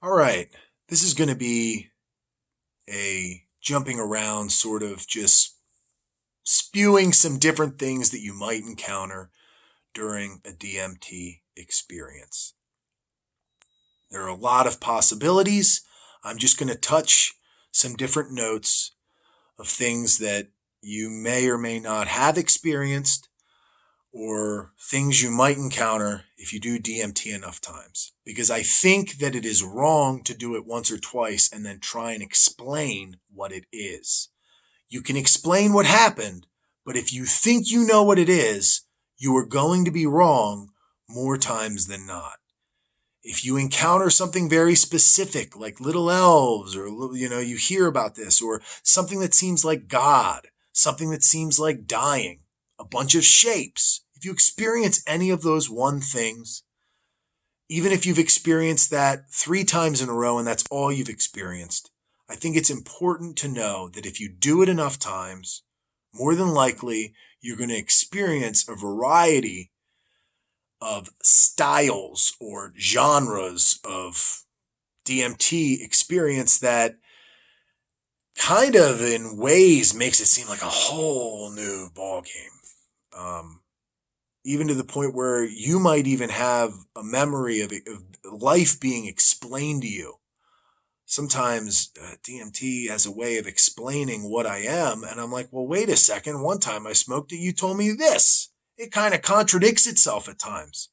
All right. This is going to be a jumping around, sort of just spewing some different things that you might encounter during a DMT experience. There are a lot of possibilities. I'm just going to touch some different notes of things that you may or may not have experienced or things you might encounter if you do DMT enough times. Because I think that it is wrong to do it once or twice and then try and explain what it is. You can explain what happened, but if you think you know what it is, you are going to be wrong more times than not. If you encounter something very specific, like little elves, or you hear about this, or something that seems like God, something that seems like dying, a bunch of shapes. If you experience any of those one things, even if you've experienced that 3 times in a row and that's all you've experienced, I think it's important to know that if you do it enough times, more than likely, you're going to experience a variety of styles or genres of DMT experience that kind of in ways makes it seem like a whole new ballgame. Even to the point where you might even have a memory of life being explained to you. Sometimes DMT has a way of explaining what I am, and I'm like, well, wait a second. One time I smoked it, you told me this. It kind of contradicts itself at times.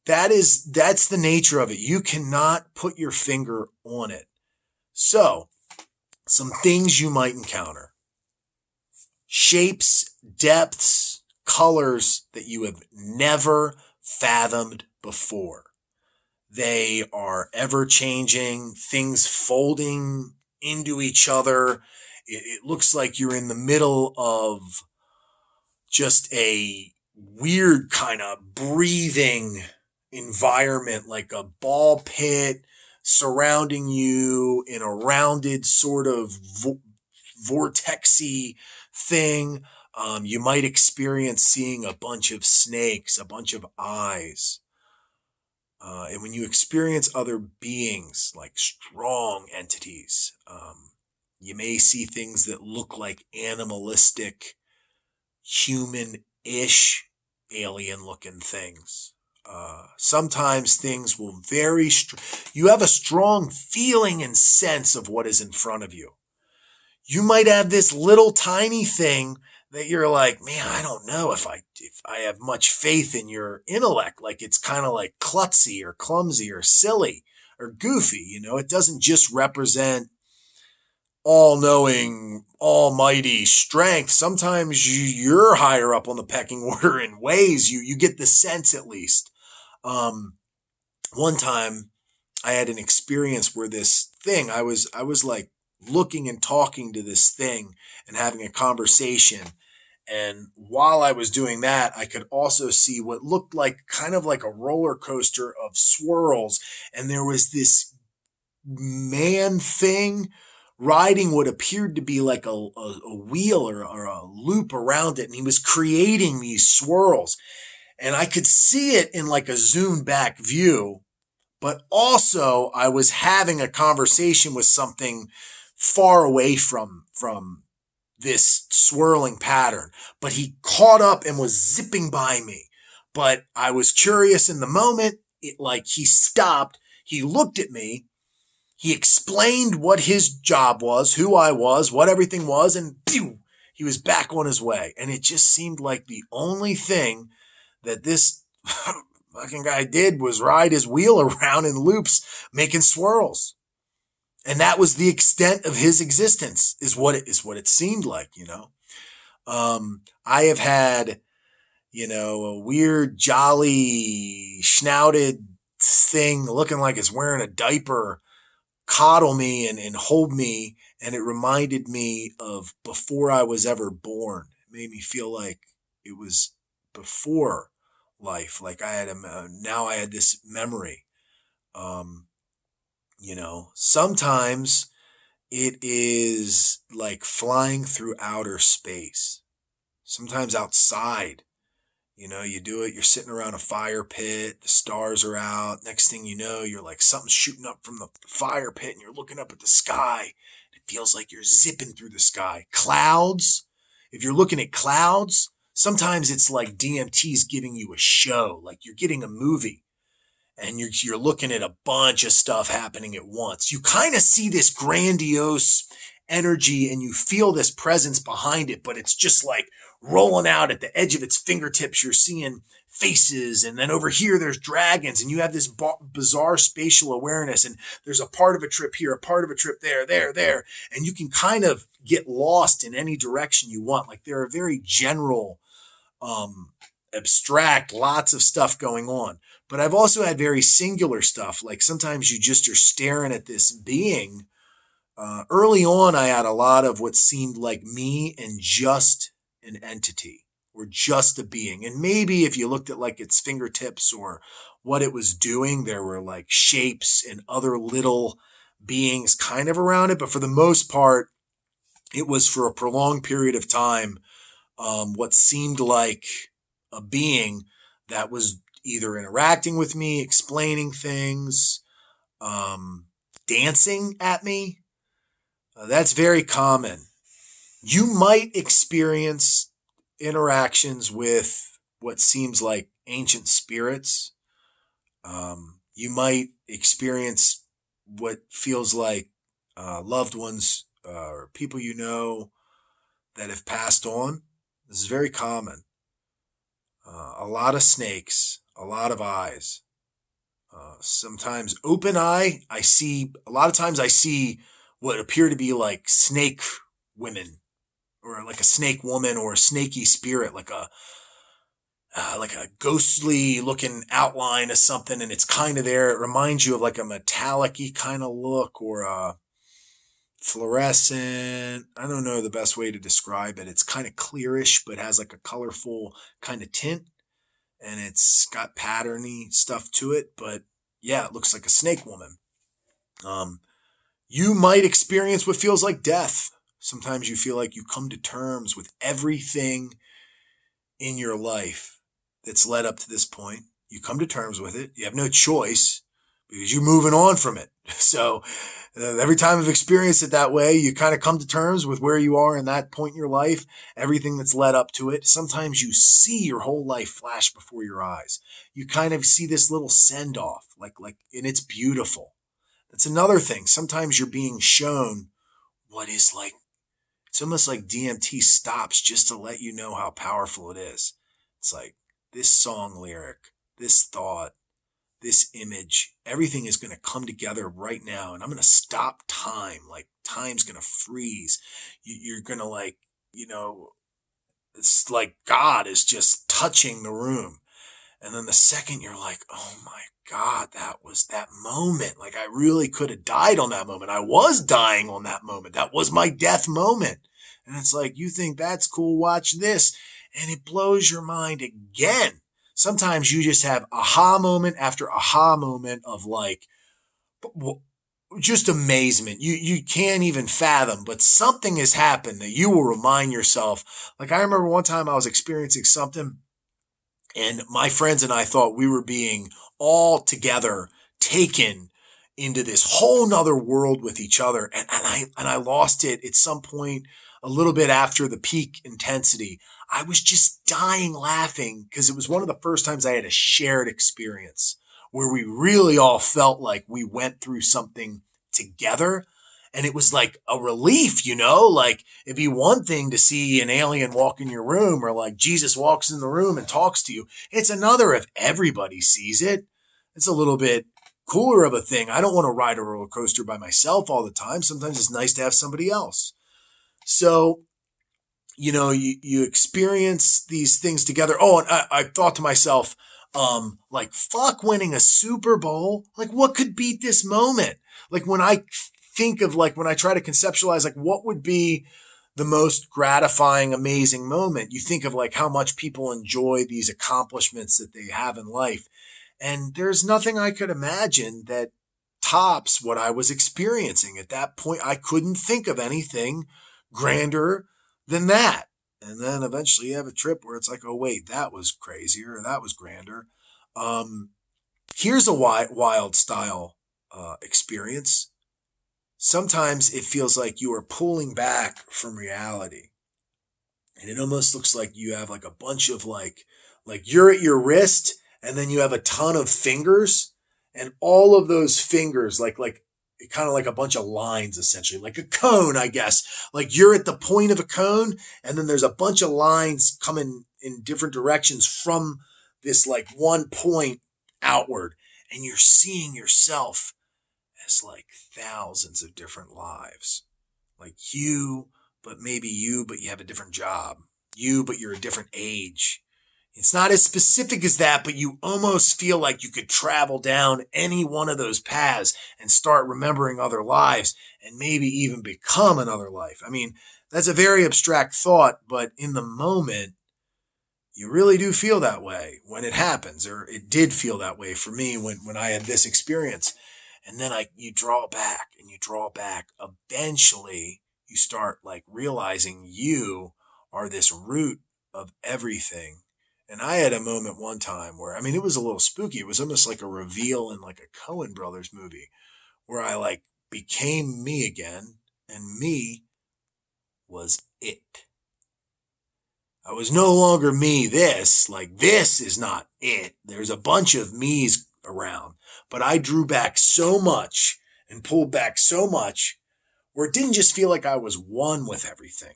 That's the nature of it. You cannot put your finger on it. So, some things you might encounter. Shapes, depths, colors that you have never fathomed before. They are ever changing, things folding into each other. It looks like you're in the middle of just a weird kind of breathing environment, like a ball pit surrounding you in a rounded sort of vortexy thing. You might experience seeing a bunch of snakes, a bunch of eyes. And when you experience other beings, like strong entities, you may see things that look like animalistic, human-ish, alien-looking things. Sometimes things will you have a strong feeling and sense of what is in front of you. You might have this little tiny thing that you're like, man, I don't know if I have much faith in your intellect. Like it's kind of like klutzy or clumsy or silly or goofy. It doesn't just represent all-knowing, almighty strength. Sometimes you're higher up on the pecking order in ways you get the sense at least. One time I had an experience where this thing, I was like looking and talking to this thing and having a conversation. And while I was doing that, I could also see what looked like kind of like a roller coaster of swirls. And there was this man thing riding what appeared to be like a wheel or a loop around it. And he was creating these swirls. And I could see it in like a zoomed back view, but also I was having a conversation with something far away from this swirling pattern. But he caught up and was zipping by me. But I was curious in the moment. He stopped. He looked at me. He explained what his job was, who I was, what everything was, and pew, he was back on his way. And it just seemed like the only thing that this fucking guy did was ride his wheel around in loops, making swirls. And that was the extent of his existence, is what it seemed like, I have had, a weird, jolly, snouted thing looking like it's wearing a diaper coddle me and hold me. And it reminded me of before I was ever born. It made me feel like it was before life. Like now I had this memory. Sometimes it is like flying through outer space. Sometimes outside, You do it, you're sitting around a fire pit, the stars are out. Next thing you know, you're like something's shooting up from the fire pit and you're looking up at the sky. It feels like you're zipping through the sky. Clouds, if you're looking at clouds, sometimes it's like DMT is giving you a show, like you're getting a movie and you're looking at a bunch of stuff happening at once. You kind of see this grandiose energy and you feel this presence behind it, but it's just like rolling out at the edge of its fingertips. You're seeing faces, and then over here there's dragons, and you have this bizarre spatial awareness, and there's a part of a trip here, a part of a trip there, and you can kind of get lost in any direction you want. Like there are very general, abstract, lots of stuff going on. But I've also had very singular stuff. Like sometimes you just are staring at this being. Early on, I had a lot of what seemed like me and just an entity or just a being. And maybe if you looked at like its fingertips or what it was doing, there were like shapes and other little beings kind of around it. But for the most part, it was for a prolonged period of time, what seemed like a being that was either interacting with me, explaining things, dancing at me. That's very common. You might experience interactions with what seems like ancient spirits. You might experience what feels like loved ones or people you know that have passed on. This is very common. A lot of snakes, a lot of eyes. Sometimes open eye. A lot of times I see what appear to be like snake women, or like a snake woman, or a snaky spirit, like a ghostly looking outline of something, and it's kind of there. It reminds you of like a metallic-y kind of look, or a fluorescent. I don't know the best way to describe it. It's kind of clearish, but has like a colorful kind of tint, and it's got patterny stuff to it. But yeah, it looks like a snake woman. You might experience what feels like death. Sometimes you feel like you come to terms with everything in your life that's led up to this point. You come to terms with it. You have no choice because you're moving on from it. So every time I've experienced it that way, you kind of come to terms with where you are in that point in your life, everything that's led up to it. Sometimes you see your whole life flash before your eyes. You kind of see this little send off, and it's beautiful. That's another thing. Sometimes you're being shown what is like, it's almost like DMT stops just to let you know how powerful it is. It's like this song lyric, this thought, this image, everything is going to come together right now. And I'm going to stop time. Like time's going to freeze. You're going to it's like God is just touching the room. And then the second you're like, oh my God, that was that moment. Like I really could have died on that moment. I was dying on that moment. That was my death moment. And it's like, you think that's cool, watch this. And it blows your mind again. Sometimes you just have aha moment after aha moment of like, just amazement. You can't even fathom, but something has happened that you will remind yourself. Like I remember one time I was experiencing something, and my friends and I thought we were being all together taken into this whole nother world with each other. And I lost it at some point a little bit after the peak intensity. I was just dying laughing because it was one of the first times I had a shared experience where we really all felt like we went through something together. And it was like a relief, like it'd be one thing to see an alien walk in your room, or like Jesus walks in the room and talks to you. It's another if everybody sees it. It's a little bit cooler of a thing. I don't want to ride a roller coaster by myself all the time. Sometimes it's nice to have somebody else. So, you experience these things together. Oh, and I thought to myself, like, fuck winning a Super Bowl. Like, what could beat this moment? Like when I think of when I try to conceptualize, like what would be the most gratifying, amazing moment, you think of how much people enjoy these accomplishments that they have in life. And there's nothing I could imagine that tops what I was experiencing at that point. I couldn't think of anything grander than that. And then eventually you have a trip where it's like, oh, wait, that was crazier, or that was grander. Um, Here's a wild style experience. Sometimes it feels like you are pulling back from reality. And it almost looks like you have like a bunch of like you're at your wrist and then you have a ton of fingers and all of those fingers like kind of like a bunch of lines essentially, like a cone, I guess. Like you're at the point of a cone and then there's a bunch of lines coming in different directions from this like one point outward and you're seeing yourself as like thousands of different lives. Like you, but you have a different job. You, but you're a different age. It's not as specific as that, but you almost feel like you could travel down any one of those paths and start remembering other lives and maybe even become another life. I mean, that's a very abstract thought, but in the moment, you really do feel that way when it happens, or it did feel that way for me when I had this experience. And then you draw back and you draw back. Eventually, you start like realizing you are this root of everything. And I had a moment one time where, I mean, it was a little spooky. It was almost like a reveal in like a Coen Brothers movie where I like became me again and me was it. I was no longer me this, like this is not it. There's a bunch of me's around, but I drew back so much and pulled back so much where it didn't just feel like I was one with everything.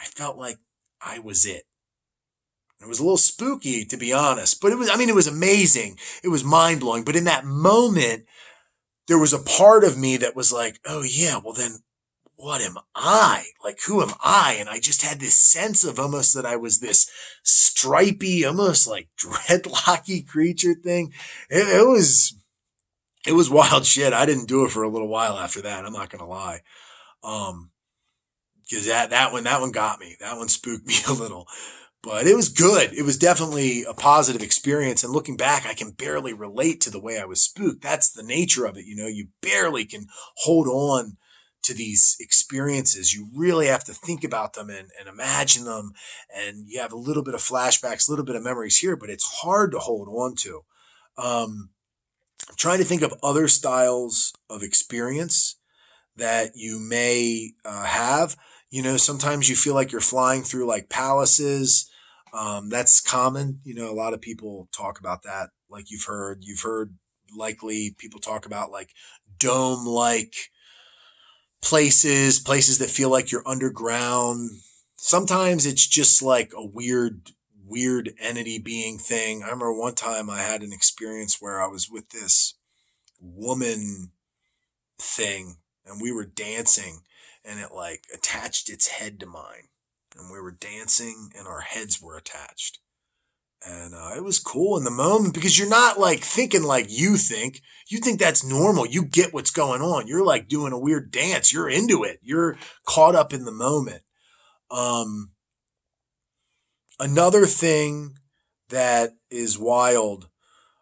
I felt like I was it. It was a little spooky, to be honest, but it was amazing. It was mind blowing. But in that moment, there was a part of me that was like, oh yeah, well then what am I? Like, who am I? And I just had this sense of almost that I was this stripy, almost like dreadlocky creature thing. It was wild shit. I didn't do it for a little while after that. I'm not going to lie. Cause that one got me. That one spooked me a little, but it was good. It was definitely a positive experience. And looking back, I can barely relate to the way I was spooked. That's the nature of it. You know, you barely can hold on to these experiences. You really have to think about them and imagine them. And you have a little bit of flashbacks, a little bit of memories here, but it's hard to hold on to. I'm trying to think of other styles of experience that you may have. You know, sometimes you feel like you're flying through like palaces. That's common. You know, a lot of people talk about that. Like you've heard likely people talk about like dome like places that feel like you're underground. Sometimes it's just like a weird entity being thing. I remember one time I had an experience where I was with this woman thing and we were dancing and it like attached its head to mine and we were dancing and our heads were attached. And it was cool in the moment because you're not like thinking like you think. You think that's normal. You get what's going on. You're like doing a weird dance. You're into it. You're caught up in the moment. Another thing that is wild,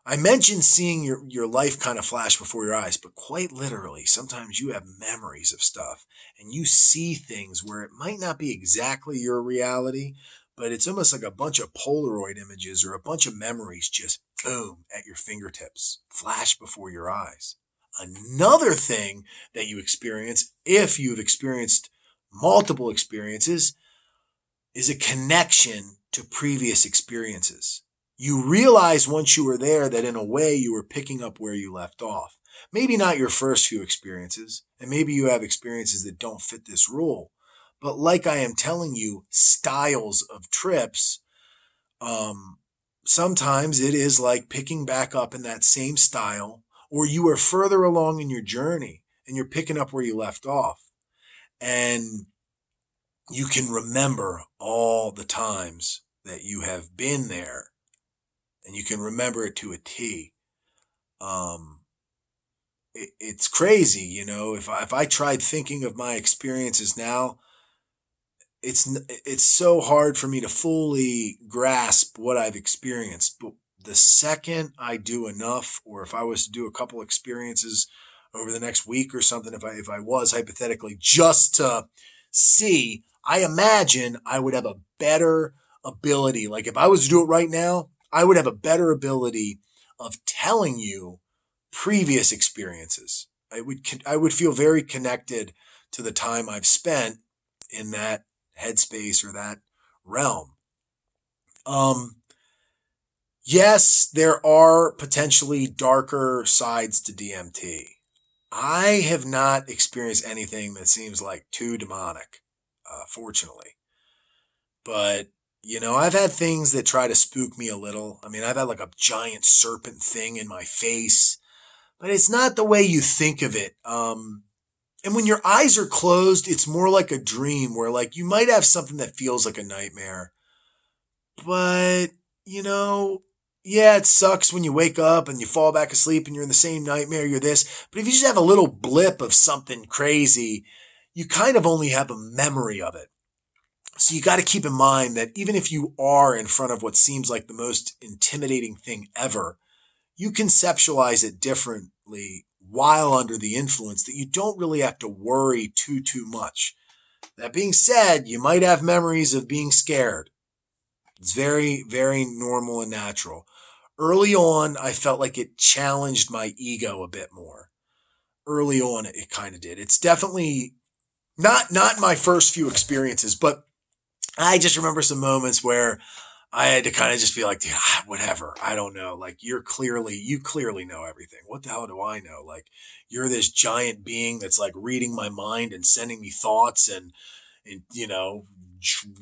I mentioned seeing your life kind of flash before your eyes, but quite literally, sometimes you have memories of stuff and you see things where it might not be exactly your reality, but it's almost like a bunch of Polaroid images or a bunch of memories just boom at your fingertips, flash before your eyes. Another thing that you experience, if you've experienced multiple experiences, is a connection to previous experiences. You realize once you were there that in a way you were picking up where you left off. Maybe not your first few experiences, and maybe you have experiences that don't fit this rule. But like I am telling you, styles of trips, sometimes it is like picking back up in that same style, or you are further along in your journey and you're picking up where you left off. And you can remember all the times that you have been there and you can remember it to a T. It's crazy, you know, if I tried thinking of my experiences now, it's so hard for me to fully grasp what I've experienced. But the second I do enough, or if I was to do a couple experiences over the next week or something, if I was hypothetically just to see, I imagine I would have a better ability. Like if I was to do it right now, I would have a better ability of telling you previous experiences. I would feel very connected to the time I've spent in that headspace or that realm. Um, yes, there are potentially darker sides to DMT. I have not experienced anything that seems like too demonic, fortunately. But, I've had things that try to spook me a little. I mean, I've had like a giant serpent thing in my face, but it's not the way you think of it. And when your eyes are closed, it's more like a dream where like you might have something that feels like a nightmare. But, you know, yeah, it sucks when you wake up and you fall back asleep and you're in the same nightmare, you're this. But if you just have a little blip of something crazy, you kind of only have a memory of it. So you got to keep in mind that even if you are in front of what seems like the most intimidating thing ever, you conceptualize it differently while under the influence that you don't really have to worry too much. That being said, you might have memories of being scared. It's very, very normal and natural. Early on, I felt like it challenged my ego a bit more. Early on, it kind of did. It's definitely not my first few experiences, but I just remember some moments where I had to kind of just be like, dude, whatever. I don't know. Like you clearly know everything. What the hell do I know? Like you're this giant being that's like reading my mind and sending me thoughts and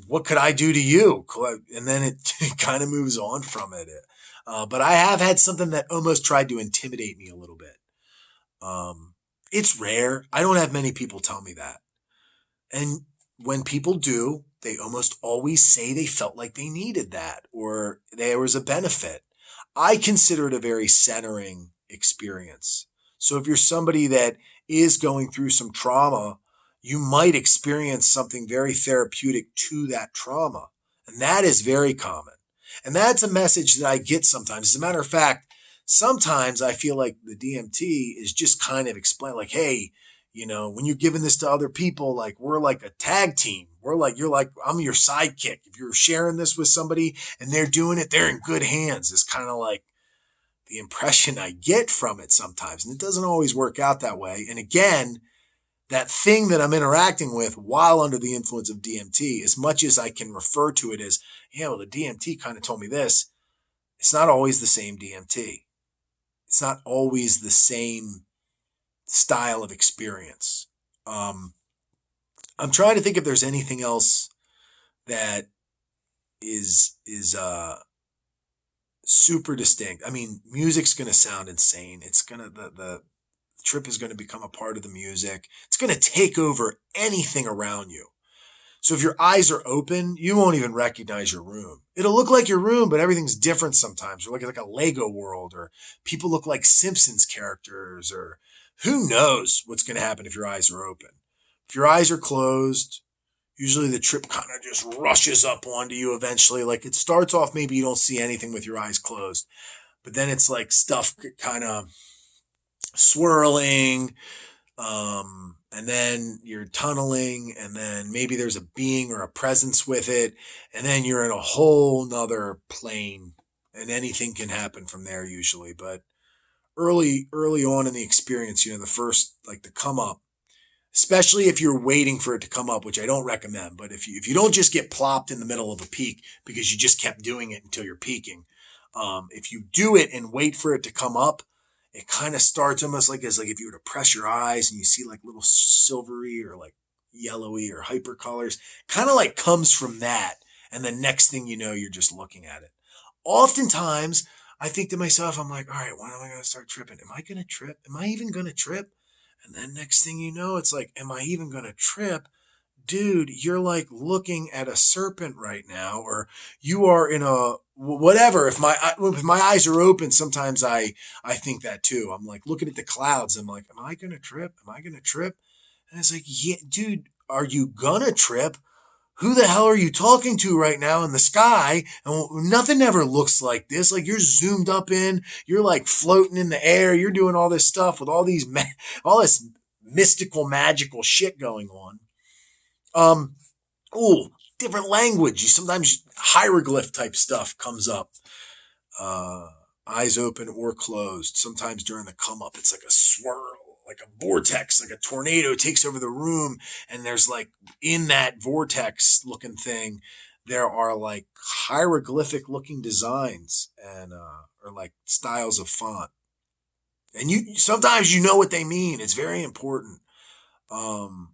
what could I do to you? And then it kind of moves on from it. But I have had something that almost tried to intimidate me a little bit. It's rare. I don't have many people tell me that. And when people do, they almost always say they felt like they needed that or there was a benefit. I consider it a very centering experience. So if you're somebody that is going through some trauma, you might experience something very therapeutic to that trauma. And that is very common. And that's a message that I get sometimes. As a matter of fact, sometimes I feel like the DMT is just kind of explain like, hey, when you're giving this to other people, like we're like a tag team. You're like, I'm your sidekick. If you're sharing this with somebody and they're doing it, they're in good hands. It's kind of like the impression I get from it sometimes. And it doesn't always work out that way. And again, that thing that I'm interacting with while under the influence of DMT, as much as I can refer to it as, yeah, well, the DMT kind of told me this, it's not always the same DMT. It's not always the same style of experience. I'm trying to think if there's anything else that is super distinct. I mean, music's going to sound insane. It's going to the trip is going to become a part of the music. It's going to take over anything around you. So if your eyes are open, you won't even recognize your room. It'll look like your room, but everything's different sometimes. Or like a Lego world, or people look like Simpsons characters, or who knows what's going to happen if your eyes are open. If your eyes are closed, usually the trip kind of just rushes up onto you eventually. Like it starts off, maybe you don't see anything with your eyes closed, but then it's like stuff kind of swirling, and then you're tunneling, and then maybe there's a being or a presence with it, and then you're in a whole nother plane, and anything can happen from there usually. But early on in the experience, the first, like the come up, especially if you're waiting for it to come up, which I don't recommend, but if you don't just get plopped in the middle of a peak because you just kept doing it until you're peaking, if you do it and wait for it to come up, it kind of starts almost like as like if you were to press your eyes and you see like little silvery or like yellowy or hyper colors, kind of like comes from that. And the next thing you know, you're just looking at it. Oftentimes, I think to myself, I'm like, all right, when am I going to start tripping? Am I going to trip? Am I even going to trip? And then next thing you know, it's like, am I even going to trip? Dude, you're like looking at a serpent right now, or you are in a whatever. If my eyes are open, sometimes I think that too. I'm like looking at the clouds. I'm like, am I going to trip? Am I going to trip? And it's like, yeah, dude, are you going to trip? Who the hell are you talking to right now in the sky? And nothing ever looks like this. Like you're zoomed up in, you're like floating in the air. You're doing all this stuff with all this mystical, magical shit going on. Ooh, different language. You sometimes hieroglyph type stuff comes up. Uh, Eyes open or closed. Sometimes during the come up, it's like a swirl, like a vortex, like a tornado takes over the room. And there's like in that vortex looking thing, there are like hieroglyphic looking designs and, or like styles of font. And you sometimes you know what they mean. It's very important. Um,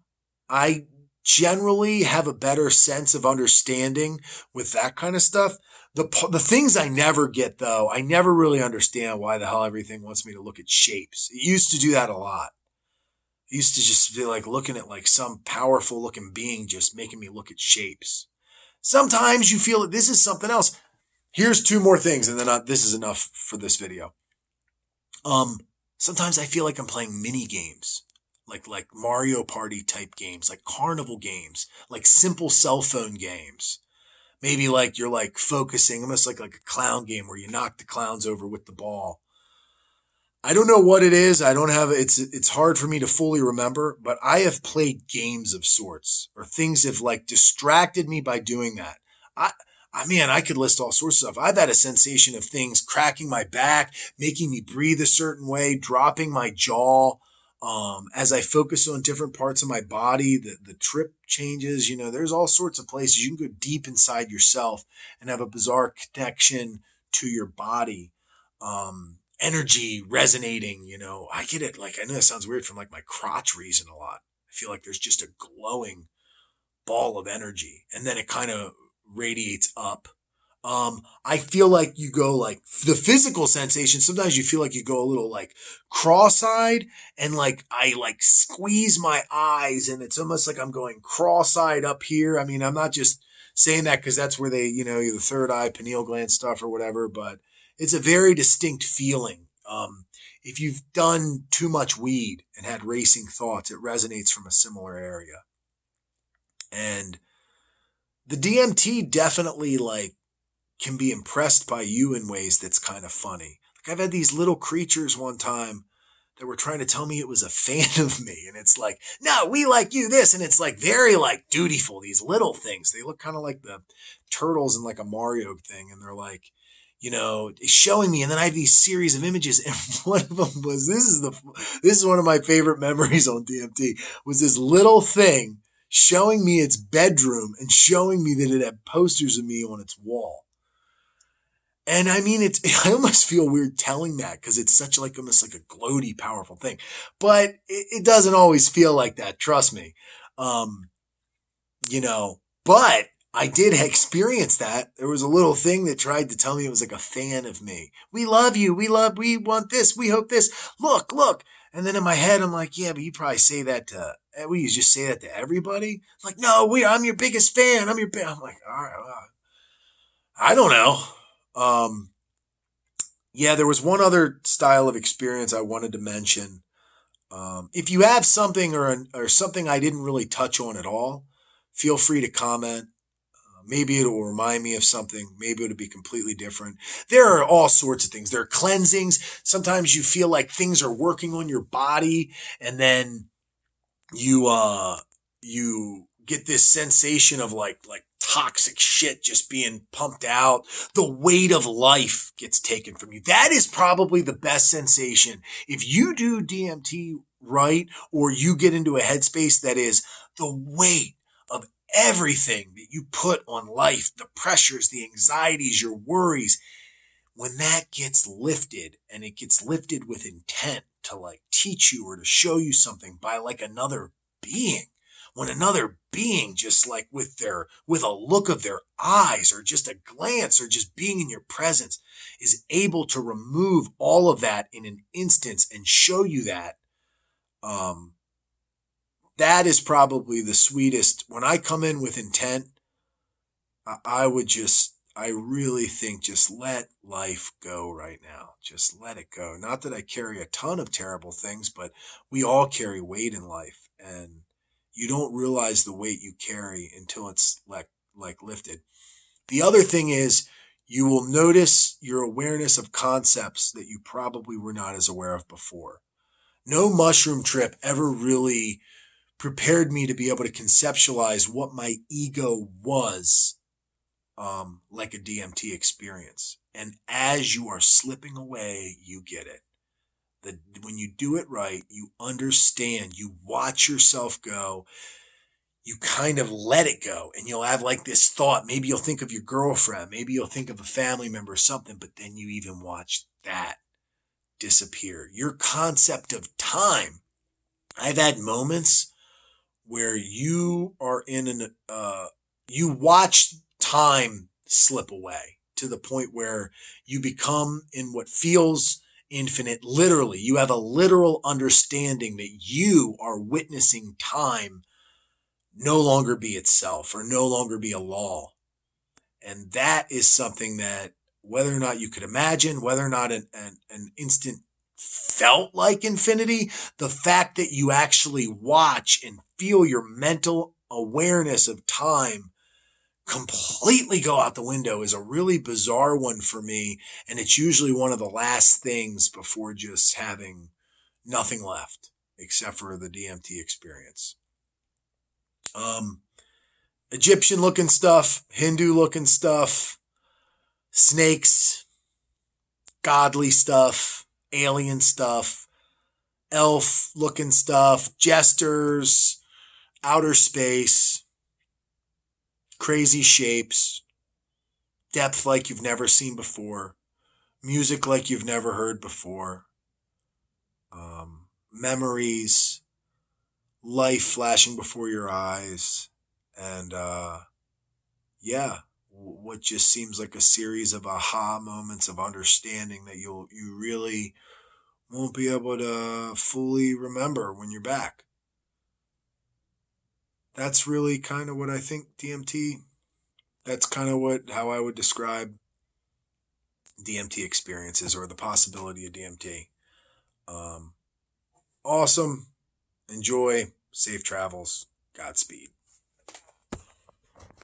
I generally have a better sense of understanding with that kind of stuff. The things I never get though, I never really understand why the hell everything wants me to look at shapes. It used to do that a lot. It used to just be like looking at like some powerful looking being just making me look at shapes. Sometimes you feel that this is something else. Here's two more things, and then this is enough for this video. Um, Sometimes I feel like I'm playing mini games, like Mario Party type games, like carnival games, like simple cell phone games. Maybe like you're like focusing, almost like a clown game where you knock the clowns over with the ball. I don't know what it is. I don't have it's hard for me to fully remember, but I have played games of sorts or things have like distracted me by doing that. I I could list all sorts of stuff. I've had a sensation of things cracking my back, making me breathe a certain way, dropping my jaw. As I focus on different parts of my body, the trip changes. You know, there's all sorts of places you can go deep inside yourself and have a bizarre connection to your body. Energy resonating, you know, I get it. Like, I know that sounds weird from like my crotch region a lot. I feel like there's just a glowing ball of energy and then it kind of radiates up. I feel like you go like the physical sensation. Sometimes you feel like you go a little like cross-eyed and like I like squeeze my eyes and it's almost like I'm going cross-eyed up here. I mean, I'm not just saying that because that's where they, you know, the third eye, pineal gland stuff or whatever, but it's a very distinct feeling. If you've done too much weed and had racing thoughts, it resonates from a similar area. And the DMT definitely like can be impressed by you in ways that's kind of funny. Like I've had these little creatures one time that were trying to tell me it was a fan of me. And it's like, no, we like you this. And it's like very like dutiful, these little things. They look kind of like the turtles in like a Mario thing. And they're like, you know, showing me. And then I have these series of images. And one of them was, this is one of my favorite memories on DMT was this little thing showing me its bedroom and showing me that it had posters of me on its wall. And I mean, I almost feel weird telling that because it's such like almost like a gloaty, powerful thing, but it doesn't always feel like that. Trust me. Um, you know, but I did experience that. There was a little thing that tried to tell me it was like a fan of me. We love you. We want this. We hope this. Look. And then in my head, I'm like, yeah, but you probably say that we just say that to everybody. Like, no, I'm your biggest fan. I'm like, all right, well, I don't know. Um, yeah, there was one other style of experience I wanted to mention. If you have something or something I didn't really touch on at all, feel free to comment. Maybe it will remind me of something. Maybe it'll be completely different. There are all sorts of things. There are cleansings. Sometimes you feel like things are working on your body, and then you get this sensation of like toxic shit just being pumped out. The weight of life gets taken from you. That is probably the best sensation. If you do DMT right, or you get into a headspace that is the weight of everything that you put on life, the pressures, the anxieties, your worries, when that gets lifted and it gets lifted with intent to like teach you or to show you something by like another being, when another being just like with a look of their eyes or just a glance or just being in your presence is able to remove all of that in an instance and show you that, um, that is probably the sweetest. When I come in with intent, I really think just let life go right now. Just let it go. Not that I carry a ton of terrible things, but we all carry weight in life, and you don't realize the weight you carry until it's like lifted. The other thing is you will notice your awareness of concepts that you probably were not as aware of before. No mushroom trip ever really prepared me to be able to conceptualize what my ego was, like a DMT experience. And as you are slipping away, you get it. When you do it right, you understand, you watch yourself go, you kind of let it go, and you'll have like this thought. Maybe you'll think of your girlfriend, maybe you'll think of a family member or something, but then you even watch that disappear. Your concept of time. I've had moments where you are you watch time slip away to the point where you become in what feels infinite. Literally, you have a literal understanding that you are witnessing time no longer be itself or no longer be a law. And that is something that, whether or not you could imagine, whether or not an instant felt like infinity, the fact that you actually watch and feel your mental awareness of time completely go out the window is a really bizarre one for me. And it's usually one of the last things before just having nothing left except for the DMT experience. Egyptian looking stuff, Hindu looking stuff, snakes, godly stuff, alien stuff, elf looking stuff, jesters, outer space, crazy shapes, depth like you've never seen before, music like you've never heard before, memories, life flashing before your eyes, and yeah, what just seems like a series of aha moments of understanding that you really won't be able to fully remember when you're back. That's really kind of what I think DMT. That's kind of how I would describe DMT experiences, or the possibility of DMT. Awesome. Enjoy. Safe travels. Godspeed.